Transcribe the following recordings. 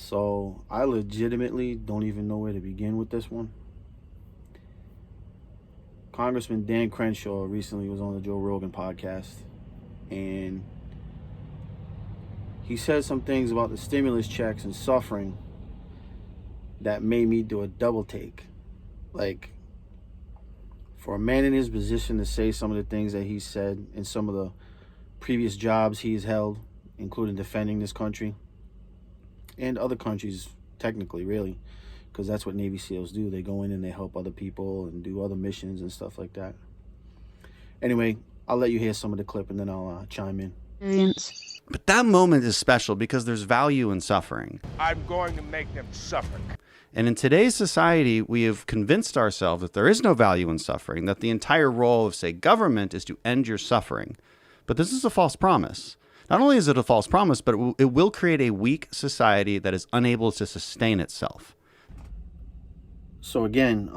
So I legitimately don't even know where to begin with this one. Congressman Dan Crenshaw recently was on the Joe Rogan podcast, and he said some things about the stimulus checks and suffering that made me do a double take. Like, for a man in his position to say some of the things that he said in some of the previous jobs he's held, including defending this country and other countries, technically, really, because that's what Navy SEALs do. They go in and they help other people and do other missions and stuff like that. Anyway, I'll let you hear some of the clip and then I'll chime in. Experience. But that moment is special because there's value in suffering. I'm going to make them suffer. And in today's society, we have convinced ourselves that there is no value in suffering, that the entire role of, say, government is to end your suffering. But this is a false promise. Not only is it a false promise, but it will create a weak society that is unable to sustain itself. So again,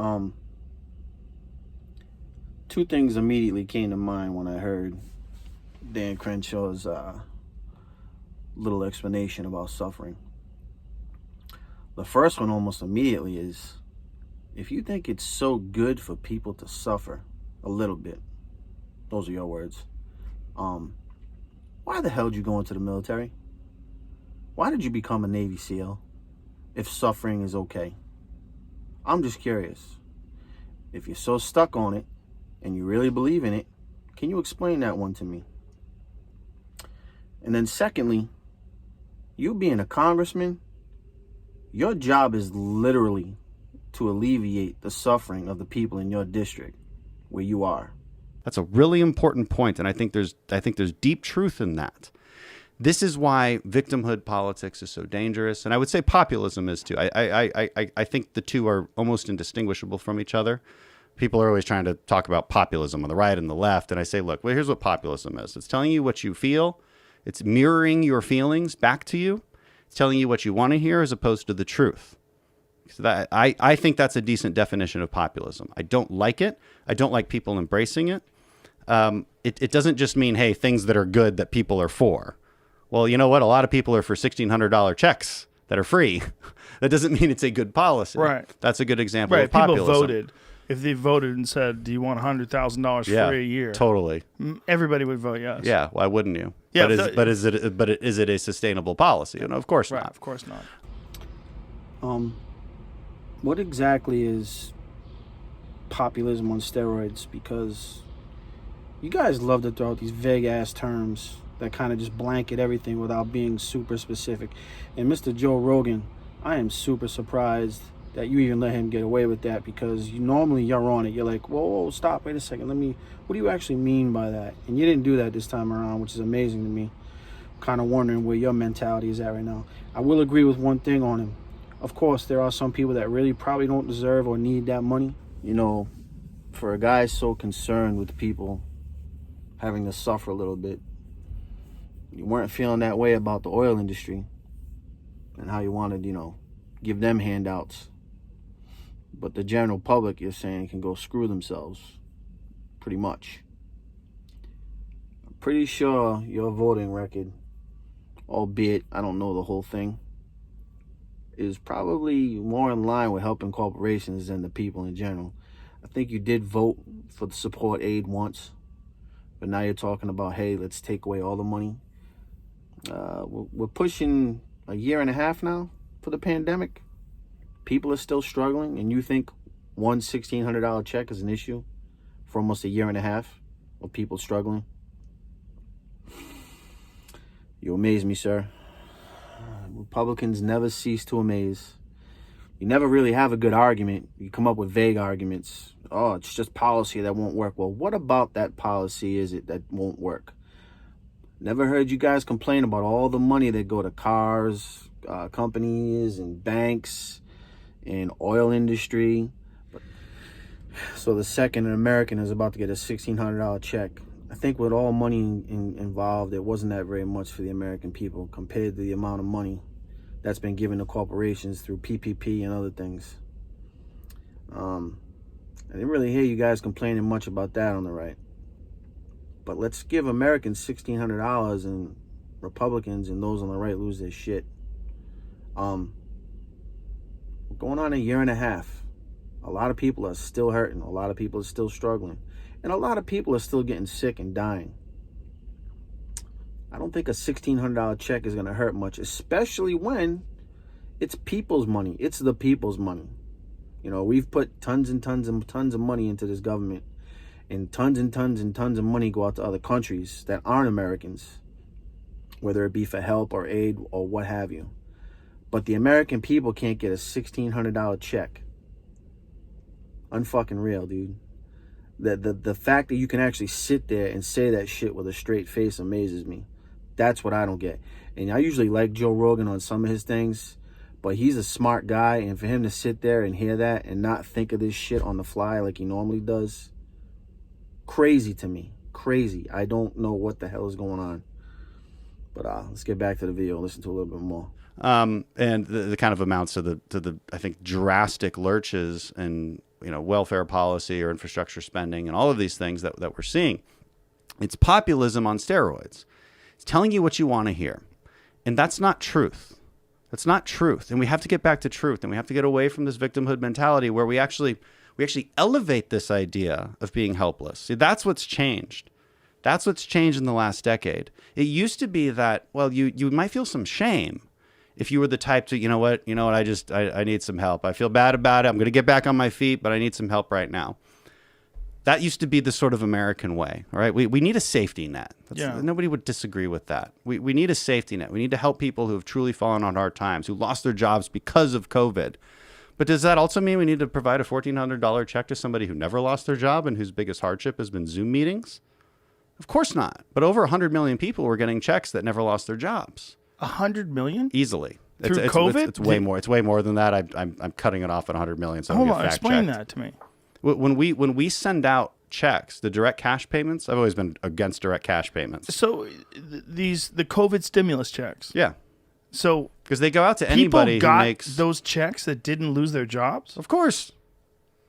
two things immediately came to mind when I heard Dan Crenshaw's little explanation about suffering. The first one almost immediately is, if you think it's so good for people to suffer a little bit, those are your words, why the hell did you go into the military? Why did you become a Navy SEAL if suffering is okay? I'm just curious. If you're so stuck on it and you really believe in it, can you explain that one to me? And then secondly, you being a congressman, your job is literally to alleviate the suffering of the people in your district where you are. That's a really important point, and I think there's deep truth in that. This is why victimhood politics is so dangerous, and I would say populism is too. I think the two are almost indistinguishable from each other. People are always trying to talk about populism on the right and the left, and I say, look, well, here's what populism is. It's telling you what you feel. It's mirroring your feelings back to you. It's telling you what you want to hear as opposed to the truth. So I think that's a decent definition of populism. I don't like it. I don't like people embracing it. It doesn't just mean, hey, things that are good that people are for. Well, you know what? A lot of people are for $1,600 checks that are free. That doesn't mean it's a good policy. Right. That's a good example of People populism. voted. If they voted and said, do you want $100,000 free a year? Totally. Everybody would vote yes. Yeah. Why wouldn't you? Yeah, is it a sustainable policy? No, of course right, not. Of course not. What exactly is populism on steroids? Because you guys love to throw out these vague-ass terms that kind of just blanket everything without being super specific. And Mr. Joe Rogan, I am super surprised that you even let him get away with that, because normally you're on it. You're like, whoa, stop, wait a second. What do you actually mean by that? And you didn't do that this time around, which is amazing to me. I'm kind of wondering where your mentality is at right now. I will agree with one thing on him. Of course, there are some people that really probably don't deserve or need that money. You know, for a guy so concerned with people having to suffer a little bit, you weren't feeling that way about the oil industry and how you wanted, give them handouts. But the general public, you're saying, can go screw themselves, pretty much. I'm pretty sure your voting record, albeit I don't know the whole thing, is probably more in line with helping corporations than the people in general. I think you did vote for the support aid once, but now you're talking about, hey, let's take away all the money. We're pushing a year and a half now for the pandemic. People are still struggling, and you think one $1,600 check is an issue for almost a year and a half of people struggling? You amaze me, sir. Republicans never cease to amaze. You never really have a good argument. You come up with vague arguments. Oh, it's just policy that won't work. Well, what about that policy is it that won't work? Never heard you guys complain about all the money that go to cars, companies, and banks, and oil industry. So the second an American is about to get a $1,600 check, I think with all money involved, it wasn't that very much for the American people compared to the amount of money that's been given to corporations through PPP and other things. I didn't really hear you guys complaining much about that on the right. But let's give Americans $1,600 and Republicans and those on the right lose their shit. Going on a year and a half. A lot of people are still hurting. A lot of people are still struggling. And a lot of people are still getting sick and dying. I don't think a $1,600 check is going to hurt much, especially when it's people's money. It's the people's money. You know, we've put tons and tons and tons of money into this government, and tons and tons and tons of money go out to other countries that aren't Americans, whether it be for help or aid or what have you. But the American people can't get a $1,600 check. Unfucking real, dude. The fact that you can actually sit there and say that shit with a straight face amazes me. That's what I don't get. And I usually like Joe Rogan on some of his things, but he's a smart guy, and for him to sit there and hear that and not think of this shit on the fly like he normally does, crazy to me. Crazy. I don't know what the hell is going on. But let's get back to the video, listen to a little bit more. And the kind of amounts to the I think drastic lurches in welfare policy or infrastructure spending and all of these things that we're seeing. It's populism on steroids. It's telling you what you want to hear, and that's not truth. That's not truth, and we have to get back to truth, and we have to get away from this victimhood mentality where we actually elevate this idea of being helpless. See, that's what's changed. That's what's changed in the last decade. It used to be that, well, you might feel some shame if you were the type to, you know what, I need some help. I feel bad about it. I'm going to get back on my feet, but I need some help right now. That used to be the sort of American way, all right? We need a safety net. Nobody would disagree with that. We need a safety net. We need to help people who have truly fallen on hard times, who lost their jobs because of COVID. But does that also mean we need to provide a $1,400 check to somebody who never lost their job and whose biggest hardship has been Zoom meetings? Of course not. But over 100 million people were getting checks that never lost their jobs. 100 million? Easily. Through COVID? It's way more. It's way more than that. I'm cutting it off at 100 million. So hold on, explain that to me. When we send out checks, the direct cash payments, I've always been against direct cash payments. So the COVID stimulus checks. Yeah. So because they go out to anybody people got who makes those checks that didn't lose their jobs. Of course.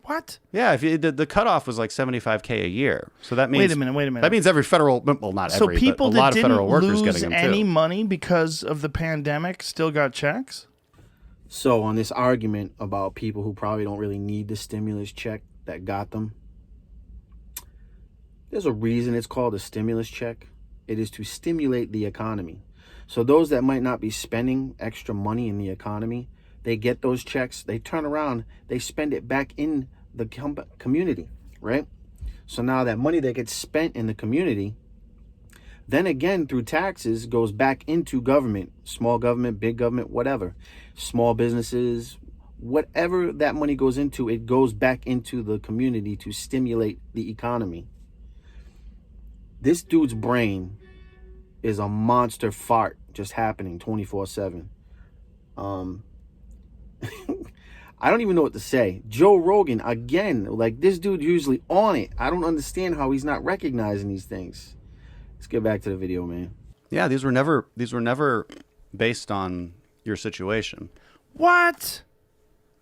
What? Yeah, if the cutoff was like $75K a year, so that means wait a minute. That means every federal, well, not so every, people but a lot that of federal didn't workers lose getting them any too. money because of the pandemic still got checks. So on this argument about people who probably don't really need the stimulus check that got them, there's a reason it's called a stimulus check. It is to stimulate the economy. So those that might not be spending extra money in the economy, they get those checks, they turn around, they spend it back in the community, right? So now that money that gets spent in the community, then again through taxes goes back into government, small government, big government, whatever, small businesses, whatever that money goes into, it goes back into the community to stimulate the economy. This dude's brain is a monster fart just happening 24/7. I don't even know what to say. Joe Rogan, again, like this dude usually on it. I don't understand how he's not recognizing these things. Let's get back to the video, man. Yeah, these were never based on your situation. What?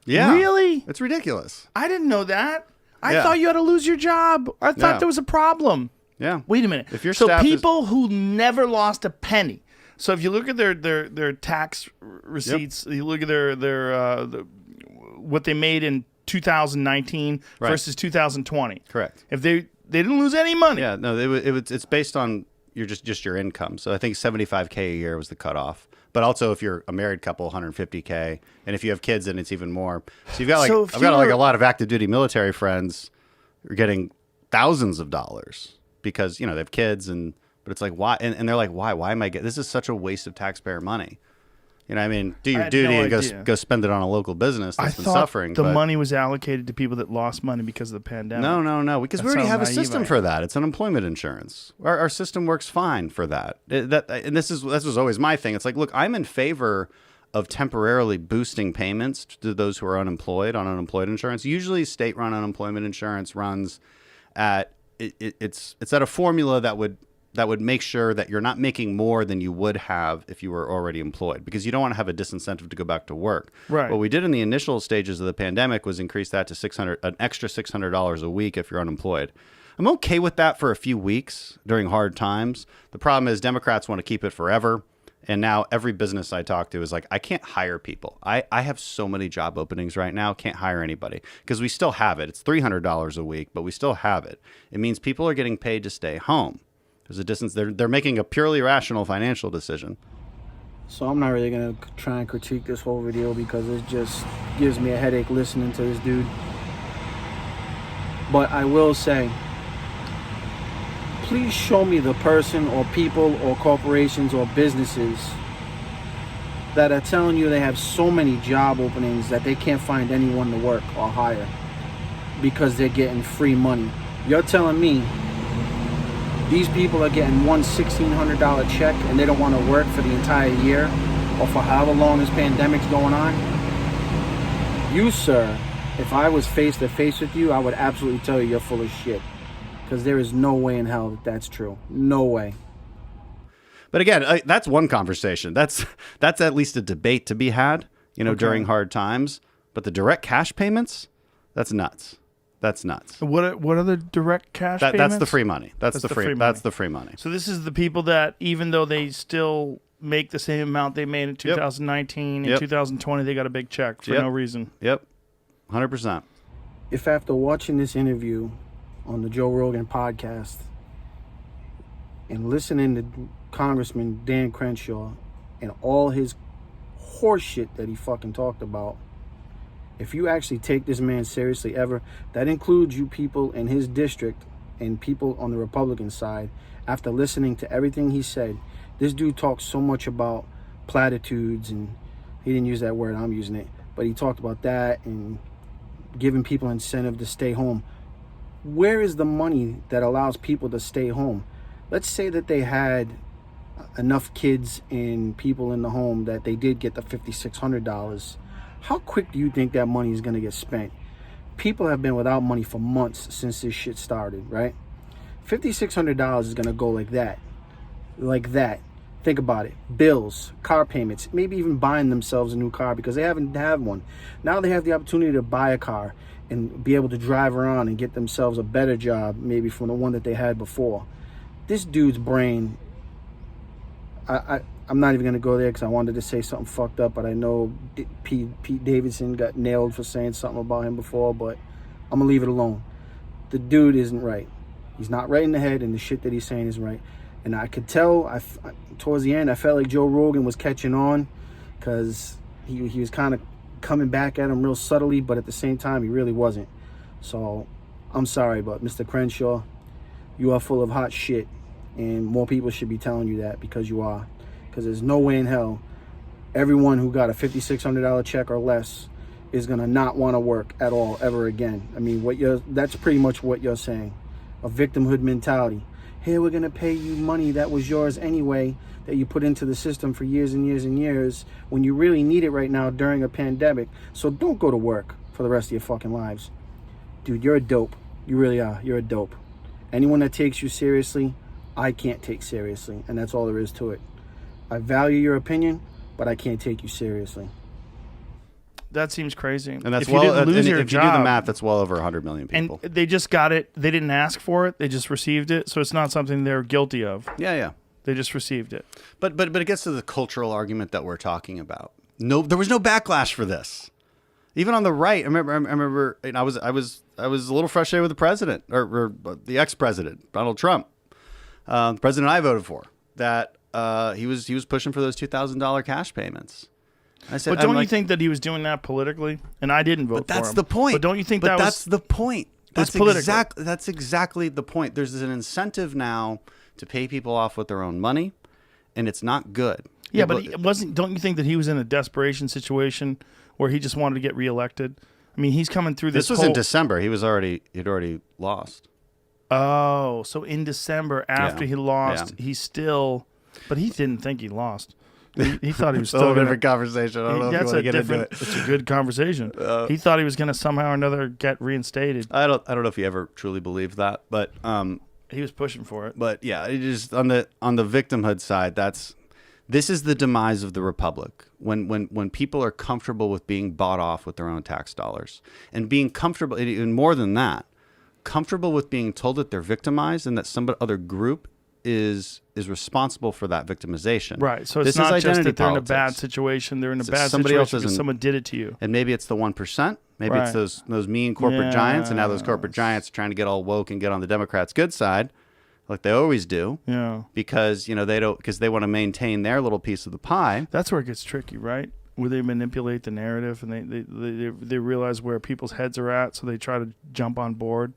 Yeah. Really? It's ridiculous. I didn't know that. I thought you had to lose your job. I thought there was a problem. Yeah. Wait a minute. If your so staff people who never lost a penny. So if you look at their tax receipts, you look at their what they made in 2019 versus 2020. Correct. If they didn't lose any money. Yeah, no, it's based on your just your income. So I think $75K a year was the cutoff. But also if you're a married couple, $150K, and if you have kids, then it's even more. So you've got I've got a lot of active duty military friends who are getting thousands of dollars because they have kids but it's like why and they're like why am I getting this is such a waste of taxpayer money. You know what I mean? Do your duty and go spend it on a local business that's been suffering. The money was allocated to people that lost money because of the pandemic. No. Because we already have a system for that. It's unemployment insurance. Our system works fine for that. And this was always my thing. It's like, look, I'm in favor of temporarily boosting payments to those who are unemployed on unemployment insurance. Usually state-run unemployment insurance runs at it's at a formula that would make sure that you're not making more than you would have if you were already employed, because you don't want to have a disincentive to go back to work. Right. What we did in the initial stages of the pandemic was increase that to an extra $600 a week if you're unemployed. I'm okay with that for a few weeks during hard times. The problem is Democrats want to keep it forever, And now every business I talk to is like, I can't hire people. I have so many job openings right now, can't hire anybody because we still have it. It's $300 a week, but we still have it. It means people are getting paid to stay home. There's a distance. They're making a purely rational financial decision. So I'm not really going to try and critique this whole video because it just gives me a headache listening to this dude. But I will say, please show me the person or people or corporations or businesses that are telling you they have so many job openings that they can't find anyone to work or hire because they're getting free money. You're telling me these people are getting one $1,600 check and they don't want to work for the entire year or for however long this pandemic's going on? You, sir, if I was face to face with you, I would absolutely tell you you're full of shit. Because there is no way in hell that that's true. No way. But again, that's one conversation. That's at least a debate to be had, during hard times. But the direct cash payments, that's nuts. That's nuts. What are the direct cash payments? That's the free money. That's the free money. That's the free money. So this is the people that, even though they still make the same amount they made in 2019 and 2020, they got a big check for no reason. Yep, 100%. If after watching this interview on the Joe Rogan podcast and listening to Congressman Dan Crenshaw and all his horseshit that he fucking talked about, if you actually take this man seriously ever, that includes you people in his district and people on the Republican side, after listening to everything he said, this dude talks so much about platitudes, and he didn't use that word, I'm using it, but he talked about that and giving people incentive to stay home. Where is the money that allows people to stay home? Let's say that they had enough kids and people in the home that they did get the $5,600. How quick do you think that money is going to get spent? People have been without money for months since this shit started, right? $5,600 is going to go like that. Like that. Think about it. Bills, car payments, maybe even buying themselves a new car because they haven't had one. Now they have the opportunity to buy a car and be able to drive around and get themselves a better job maybe from the one that they had before. This dude's brain, I'm not even going to go there because I wanted to say something fucked up, but I know Pete Davidson got nailed for saying something about him before, but I'm going to leave it alone. The dude isn't right. He's not right in the head, and the shit that he's saying is right. And I could tell, towards the end, I felt like Joe Rogan was catching on because he was kind of coming back at him real subtly, but at the same time, he really wasn't. So, I'm sorry, but Mr. Crenshaw, you are full of hot shit, and more people should be telling you that because you are. Because there's no way in hell everyone who got a $5,600 check or less is going to not want to work at all ever again. I mean, that's pretty much what you're saying. A victimhood mentality. Hey, we're going to pay you money that was yours anyway, that you put into the system for years and years and years when you really need it right now during a pandemic. So don't go to work for the rest of your fucking lives. Dude, you're a dope. You really are. You're a dope. Anyone that takes you seriously, I can't take seriously. And that's all there is to it. I value your opinion, but I can't take you seriously. That seems crazy. And that's if you didn't lose your if job, you do the math, that's well over 100 million people. And they just got it. They didn't ask for it. They just received it. So it's not something they're guilty of. Yeah. They just received it. But it gets to the cultural argument that we're talking about. No, there was no backlash for this. Even on the right, I remember, and I was a little frustrated with the president or the ex-president, Donald Trump, the president I voted for, that he was pushing for those $2,000 cash payments. I said, but don't you think that he was doing that politically? And I didn't vote for him. But that's the point. But don't you think that's the point? That's political. That's exactly the point. There's an incentive now to pay people off with their own money, and it's not good. Yeah, but it wasn't. Don't you think that he was in a desperation situation where he just wanted to get reelected? I mean, he's coming through this. This was in December. He'd already lost. Oh, so in December after he lost, he still, but he didn't think he lost. He thought he was still a different conversation. I don't know if you want to get into it. It's a good conversation. He thought he was going to somehow or another get reinstated. I don't know if he ever truly believed that, but he was pushing for it. But yeah, it is on the victimhood side. This is the demise of the republic. When people are comfortable with being bought off with their own tax dollars and being comfortable, and more than that, comfortable with being told that they're victimized and that some other group is responsible for that victimization. Right. So it's This is not just identity that they're in a politics. bad situation. They're in a bad somebody else situation because isn't- someone did it to you. And maybe it's the 1%. Maybe it's Right. those mean corporate giants, and now those corporate giants are trying to get all woke and get on the Democrats' good side, like they always do. Yeah. Because they want to maintain their little piece of the pie. That's where it gets tricky, right? Where they manipulate the narrative and they realize where people's heads are at, so they try to jump on board.